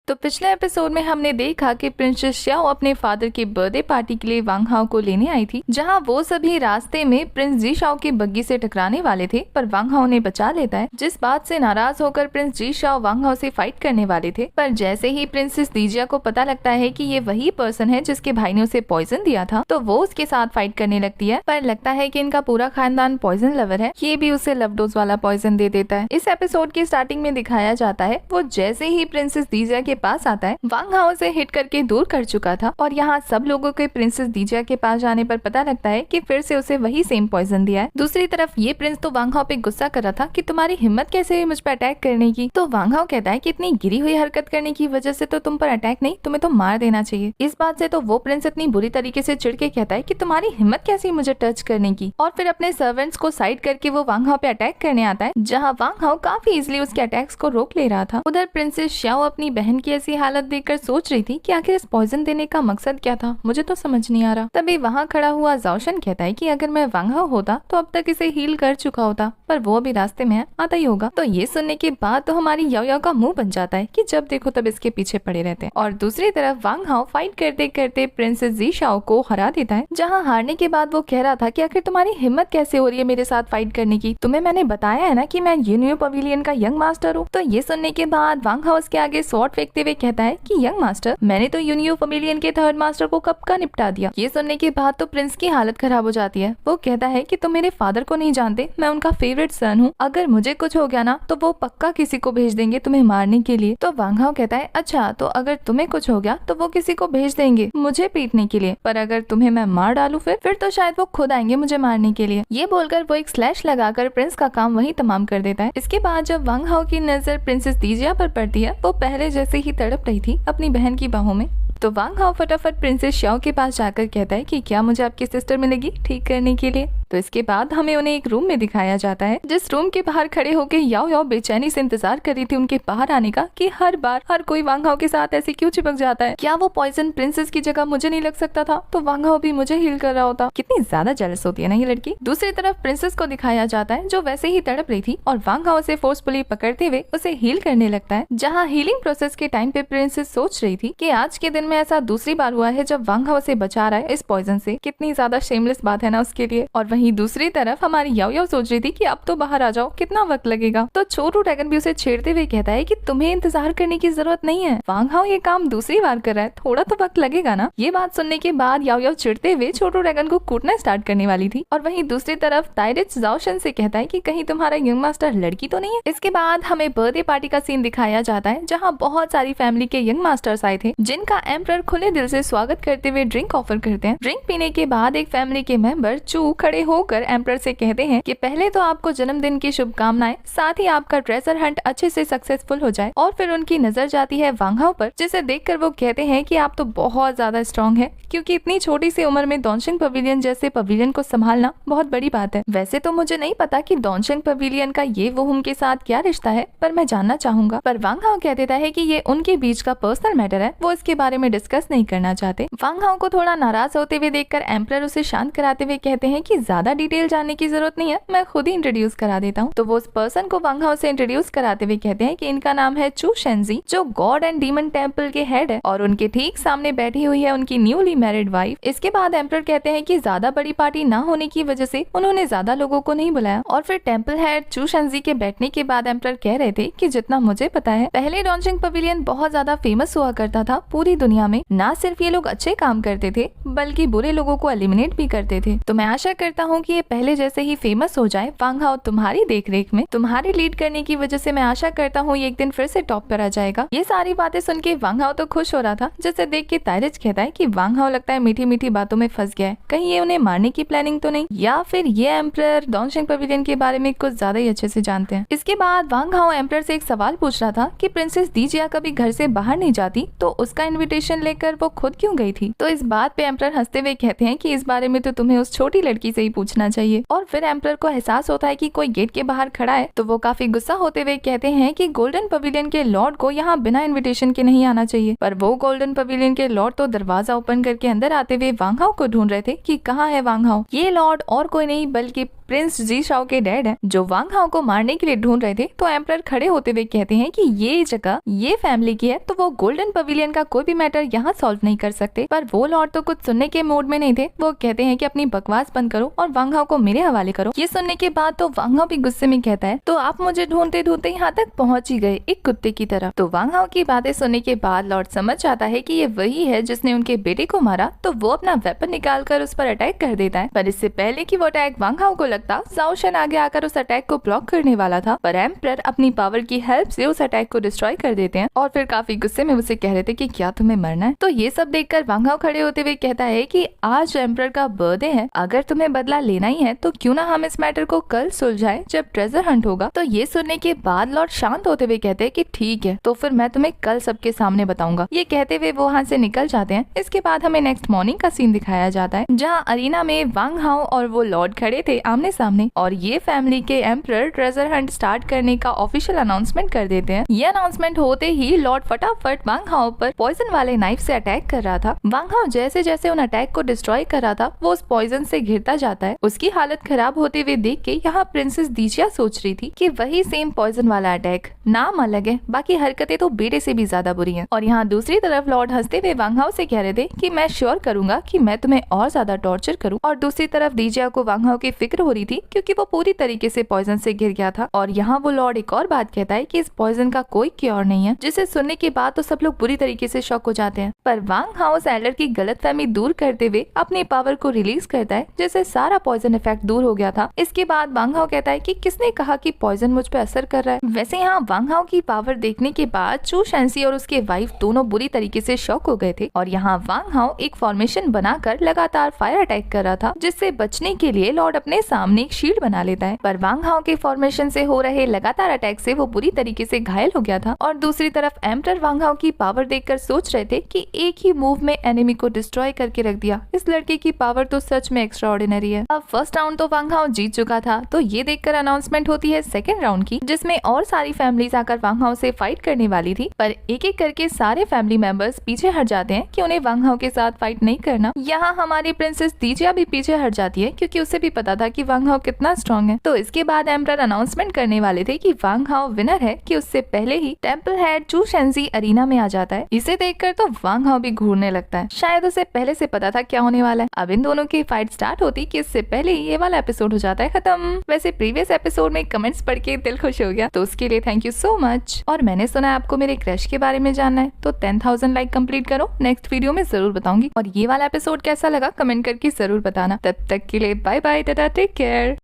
तो पिछले एपिसोड में हमने देखा कि प्रिंसेस श्याओ अपने फादर की बर्थडे पार्टी के लिए वांग हाओ को लेने आई थी, जहां वो सभी रास्ते में प्रिंस जी शाओ की बग्गी से टकराने वाले थे, पर वांग हाओ ने बचा लेता है। जिस बात से नाराज होकर प्रिंस जी शाओ वांग हाओ से फाइट करने वाले थे, पर जैसे ही प्रिंसेस दीजिया को पता लगता है कि ये वही पर्सन है जिसके भाई ने उसे पॉइजन दिया था, तो वो उसके साथ फाइट करने लगती है। पर लगता है कि इनका पूरा खानदान पॉइजन लवर है, ये भी उसे लव डोज वाला पॉइजन दे देता है। इस एपिसोड की स्टार्टिंग में दिखाया जाता है वो जैसे ही प्रिंसेस दीजिया के पास आता है, वांग हाओ से हिट करके दूर कर चुका था, और यहाँ सब लोगों के प्रिंसेस दीजिया के पास जाने पर पता लगता है कि फिर से उसे वही सेम पॉइजन दिया है। दूसरी तरफ ये प्रिंस तो वांग हाओ पे गुस्सा कर रहा था कि तुम्हारी हिम्मत कैसे है मुझ पर अटैक करने की। तो वांग हाओ कहता है कि इतनी गिरी हुई हरकत करने की वजह से तो तुम पर अटैक नहीं, तुम्हें तो मार देना चाहिए। इस बात से तो वो प्रिंस इतनी बुरी तरीके से चिढ़ के कहता है कि तुम्हारी हिम्मत कैसी मुझे टच करने की, और फिर अपने सर्वेंट्स को साइड करके वो वांग हाओ पे अटैक करने आता है, जहाँ वांग हाओ काफी इजिली उसके अटैक्स को रोक ले रहा था। उधर प्रिंसेस श्याओ अपनी बहन की ऐसी हालत देखकर सोच रही थी कि आखिर इस पॉइजन देने का मकसद क्या था, मुझे तो समझ नहीं आ रहा। तभी वहाँ खड़ा हुआ जाओशन कहता है कि अगर मैं वांग हाओ होता तो अब तक इसे हील कर चुका होता, पर वो अभी रास्ते में है, आता ही होगा। तो ये सुनने के बाद तो हमारी याओ याओ का मुंह बन जाता है कि जब देखो तब इसके पीछे पड़े रहते हैं। और दूसरी तरफ वांग हाओ फाइट करते करते प्रिंसेस जी शाओ को हरा देता है, जहाँ हारने के बाद वो कह रहा था कि आखिर तुम्हारी हिम्मत कैसे हो रही है मेरे साथ फाइट करने की, तुम्हें मैंने बताया है ना कि मैं यूनियो पवेलियन का यंग मास्टर हूँ। तो ये सुनने के बाद वांग हाओ उसके आगे स्वॉर्ड फेंकते हुए कहता है कि यंग मास्टर, मैंने तो यूनियो पवेलियन के थर्ड मास्टर को कब का निपटा दिया। ये सुनने के बाद तो प्रिंस की हालत खराब हो जाती है। वो कहता है कि तुम मेरे फादर को नहीं जानते, मैं उनका फेवरेट सन हूँ, अगर मुझे कुछ हो गया ना तो वो पक्का किसी को भेज देंगे तुम्हें मारने के लिए। तो वांग हाओ कहता है अच्छा, तो अगर तुम्हें कुछ हो गया तो वो किसी को भेज देंगे मुझे पीटने के लिए, पर अगर तुम्हें मैं मार डालू फिर तो शायद वो खुद आएंगे मुझे मारने के लिए। ये बोलकर वो एक स्लैश लगाकर प्रिंस का काम वही तमाम कर देता है। इसके बाद जब वांग हाओ की नजर प्रिंसेस दीजिया पर पड़ती है, वो पहले जैसे ही तड़प रही थी अपनी बहन की बाहों में, तो वांग हाओ फटाफट प्रिंसेस श्याओ के पास जाकर कहता है कि क्या मुझे आपकी सिस्टर मिलेगी ठीक करने के लिए। तो इसके बाद हमें उन्हें एक रूम में दिखाया जाता है, जिस रूम के बाहर खड़े होकर याओ याओ बेचैनी से इंतजार कर रही थी उनके बाहर आने का कि हर बार हर कोई वांग हाओ के साथ ऐसे क्यों चिपक जाता है, क्या वो पॉइजन प्रिंसेस की जगह मुझे नहीं लग सकता था तो वांग हाओ भी मुझे हील कर रहा होता। कितनी ज्यादा जेलस होती है ना ये लड़की। दूसरी तरफ प्रिंसेस को दिखाया जाता है जो वैसे ही तड़प रही थी और वांग हाओ से फोर्सफुली पकड़ते हुए उसे हील करने लगता है, जहाँ हीलिंग प्रोसेस के टाइम पे प्रिंसेस सोच रही थी कि आज के दिन में ऐसा दूसरी बार हुआ है जब वांग हाओ से बचा रहा है इस पॉइजन से, कितनी ज्यादा शेमलेस बात है ना उसके लिए। और वहीं दूसरी तरफ हमारी याओ याओ सोच रही थी कि अब तो बाहर आ जाओ, कितना वक्त लगेगा। तो छोटू ड्रैगन भी उसे छेड़ते हुए कहता है कि तुम्हें इंतजार करने की जरूरत नहीं है, वांग हाओ ये काम दूसरी बार कर रहा है, थोड़ा तो वक्त लगेगा ना। ये बात सुनने के बाद याओ याओ चिढ़ते हुए छोटू ड्रैगन को कूटना स्टार्ट करने वाली थी। और वहीं दूसरी तरफ ताइरिच जाओशन से कहता है कि कहीं तुम्हारा यंग मास्टर लड़की तो नहीं है। इसके बाद हमें बर्थडे पार्टी का सीन दिखाया जाता है, जहाँ बहुत सारी फैमिली के यंग मास्टर्स आए थे, जिनका एम्परर खुले दिल से स्वागत करते हुए ड्रिंक ऑफर करते हैं। ड्रिंक पीने के बाद एक फैमिली के मेंबर चू खड़े होकर एम्परर से कहते हैं कि पहले तो आपको जन्मदिन की शुभकामनाएं, साथ ही आपका ट्रेजर हंट अच्छे से सक्सेसफुल हो जाए। और फिर उनकी नजर जाती है वांग हाओ पर, जिसे देखकर वो कहते हैं कि आप तो बहुत ज्यादा स्ट्रॉन्ग है, क्योंकि इतनी छोटी सी उम्र में डोंगशिंग पवेलियन जैसे पवेलियन को संभालना बहुत बड़ी बात है। वैसे तो मुझे नहीं पता कि डोंगशिंग पवेलियन का ये वुहुम के साथ क्या रिश्ता है, पर मैं जानना चाहूंगा। पर वांग हाओ कह देता है कि ये उनके बीच का पर्सनल मैटर है, वो इसके बारे में डिस्कस नहीं करना चाहते। वांग हाओ को थोड़ा नाराज होते हुए देखकर एम्परर उसे शांत कराते हुए कहते हैं कि ज्यादा डिटेल जानने की जरूरत नहीं है, मैं खुद ही इंट्रोड्यूस करा देता हूँ। तो वो उस पर्सन को वांग हाओ से इंट्रोड्यूस कराते हुए कहते हैं कि इनका नाम है चू शेंजी, जो गॉड एंड डीमन टेम्पल के हेड है, और उनके ठीक सामने बैठी हुई है उनकी न्यूली मैरिड वाइफ। इसके बाद एम्परर कहते हैं कि ज्यादा बड़ी पार्टी ना होने की वजह से उन्होंने ज्यादा लोगों को नहीं बुलाया। और फिर टेम्पल हेड चू शेंजी के बैठने के बाद एम्परर कह रहे थे कि जितना मुझे पता है पहले डोंगशिंग पवेलियन बहुत ज्यादा फेमस हुआ करता था पूरी दुनिया में। ना सिर्फ ये लोग अच्छे काम करते थे बल्कि बुरे लोगों को एलिमिनेट भी करते थे। तो मैं आशा करता हूँ कि ये पहले जैसे ही फेमस हो जाए। वांग हाओ तुम्हारी देखरेख में, तुम्हारी लीड करने की वजह से मैं आशा करता हूँ ये एक दिन फिर से टॉप पर आ जाएगा। ये सारी बातें सुन के वांग हाओ तो खुश हो रहा था, जिसे देख के ताइरिच कहता है कि वांग हाओ लगता है मीठी मीठी बातों में फंस गया है, कहीं ये उन्हें मारने की प्लानिंग तो नहीं, या फिर ये एम्परर डोंगशिंग पवेलियन के बारे में कुछ ज्यादा ही अच्छे से जानते हैं। इसके बाद वांग हाओ एम्परर से एक सवाल पूछ रहा था कि प्रिंसेस दीजिया कभी घर से बाहर नहीं जाती, तो उसका इन्विटेशन लेकर वो खुद क्यों गई थी। तो इस बात पे एम्परर हंसते हुए कहते हैं कि इस बारे में तो तुम्हें उस छोटी लड़की से ही पूछना चाहिए। और फिर एम्परर को एहसास होता है कि कोई गेट के बाहर खड़ा है, तो वो काफी गुस्सा होते हुए कहते हैं कि गोल्डन पवेलियन के लॉर्ड को यहाँ बिना इन्विटेशन के नहीं आना चाहिए। पर वो गोल्डन पवेलियन के लॉर्ड तो दरवाजा ओपन करके अंदर आते हुए वांग हाओ को ढूंढ रहे थे कि कहाँ है वांग हाओ। ये लॉर्ड और कोई नहीं बल्कि प्रिंस जी शाओ के डैड हैं, जो वांग हाओ को मारने के लिए ढूंढ रहे थे। तो एम्परर खड़े होते हुए कहते हैं कि ये जगह ये फैमिली की है, तो वो गोल्डन पवेलियन का कोई भी मैटर यहाँ सॉल्व नहीं कर सकते। पर वो लॉर्ड तो कुछ सुनने के मूड में नहीं थे। वो कहते हैं कि अपनी बकवास बंद करो और वांग हाओ को मेरे हवाले करो। ये सुनने के बाद तो वांग हाओ भी गुस्से में कहता है, तो आप मुझे ढूंढते ढूंढते यहाँ तक पहुँच ही गए, एक कुत्ते की तरह। तो वांग हाओ की बातें सुनने के बाद लॉर्ड समझ जाता है कि ये वही है जिसने उनके बेटे को मारा। तो वो अपना वेपन निकालकर उस पर अटैक कर देता है। पर इससे पहले कि वो अटैक वांग हाओ को लगता, जाओ शन आगे आकर उस अटैक को ब्लॉक करने वाला था। पर एम्परर अपनी पावर की हेल्प से उस अटैक को डिस्ट्रॉय कर देते हैं और फिर काफी गुस्से में उसे कह रहे थे कि क्या तुम्हें मरना है। तो ये सब देखकर वांग हाओ खड़े होते हुए कहता है कि आज एम्परर का बर्थडे है, अगर तुम्हें बदला लेना ही है तो क्यों ना हम इस मैटर को कल सुलझाएं जब ट्रेजर हंट होगा। तो ये सुनने के बाद लॉर्ड शांत होते हुए कहते हैं कि ठीक है, तो फिर मैं तुम्हें कल सबके सामने बताऊंगा। ये कहते हुए वो वहाँ से निकल जाते हैं। इसके बाद हमें नेक्स्ट मॉर्निंग का सीन दिखाया जाता है, जहाँ अरीना में वांग हाओ और वो लॉर्ड खड़े थे आमने सामने, और ये फैमिली के एम्परर ट्रेजर हंट स्टार्ट करने का ऑफिशियल अनाउंसमेंट कर देते हैं। ये अनाउंसमेंट होते ही लॉर्ड फटाफट वांग हाओ पर पॉइजन वाले नाइफ से अटैक कर रहा था। वांग हाओ जैसे जैसे उन अटैक को डिस्ट्रॉय कर रहा था, वो उस पॉइजन से घिरता जाता है। उसकी हालत खराब होते हुए देख के यहाँ प्रिंसेस दीजिया सोच रही थी कि वही सेम पॉइजन वाला अटैक, नाम अलग है, बाकी हरकतें तो बेटे से भी ज्यादा बुरी हैं। और यहाँ दूसरी तरफ लॉर्ड हंसते हुए वांग हाओ से कह रहे थे कि मैं श्योर करूंगा कि मैं तुम्हें और ज्यादा टॉर्चर करूं। और दूसरी तरफ दीजिया को वांग हाओ की फिक्र हो रही थी, क्योंकि वो पूरी तरीके से पॉइजन से घिर गया था। और यहाँ वो लॉर्ड एक और बात कहता है कि इस पॉइजन का कोई क्योर नहीं है, जिसे सुनने के बाद तो सब लोग बुरी तरीके से शॉक हो जाते हैं। पर वांग हाओ एल्डर की गलतफहमी दूर करते हुए अपनी पावर को रिलीज करता है, जिससे सारा पॉइजन इफेक्ट दूर हो गया था। इसके बाद वांग हाओ कहता है कि किसने कहा कि पॉइजन मुझ पे असर कर रहा है। वैसे यहाँ वांग हाओ की पावर देखने के बाद चू शैंसी और उसके वाइफ दोनों बुरी तरीके से शॉक हो गए थे। और यहाँ वांग हाओ एक फॉर्मेशन बनाकर लगातार फायर अटैक कर रहा था, जिससे बचने के लिए लॉर्ड अपने सामने एक शील्ड बना लेता है। पर वांग हाओ के फॉर्मेशन से हो रहे लगातार अटैक से वो बुरी तरीके से घायल हो गया था। और दूसरी तरफ एम्परर वांग हाओ की पावर देखकर सोच रहे थे कि एक ही मूव में एनिमी को डिस्ट्रॉय करके रख दिया। इस लड़के की पावर तो सच में एक्स्ट्राऑर्डिनरी है। अब फर्स्ट राउंड तो वांग हाओ जीत चुका था। तो ये देखकर अनाउंसमेंट होती है सेकंड राउंड की, जिसमें और सारी फैमिलीज आकर वांग हाओ से फाइट करने वाली थी। पर एक एक करके सारे फैमिली मेंबर्स पीछे हट जाते हैं कि उन्हें वांग हाओ के साथ फाइट नहीं करना। यहाँ हमारी प्रिंसेस दीजिया भी पीछे हट जाती है, क्योंकि उसे भी पता था कि वांग हाओ कितना स्ट्रॉन्ग है। तो इसके बाद एम्परर अनाउंसमेंट करने वाले थे कि वांग हाओ विनर है, कि उससे पहले ही टेंपल हेड चू शेंजी अरीना में आ जाता है। इसे देखकर तो वांग हाओ भी घूरने लगता है, शायद उसे पहले से पता था क्या होने वाला है। अब इन दोनों की फाइट स्टार्ट होती कि इससे पहले ही ये वाला एपिसोड हो जाता है खत्म। वैसे प्रीवियस एपिसोड में कमेंट्स पढ़ के दिल खुश हो गया, तो उसके लिए थैंक यू सो मच। और मैंने सुना है आपको मेरे क्रश के बारे में जानना है, तो 10,000 लाइक कंप्लीट करो, नेक्स्ट वीडियो में जरूर बताऊंगी। और ये वाला एपिसोड कैसा लगा कमेंट करके जरूर बताना। तब तक के लिए बाय बाय, टाटा, टेक केयर।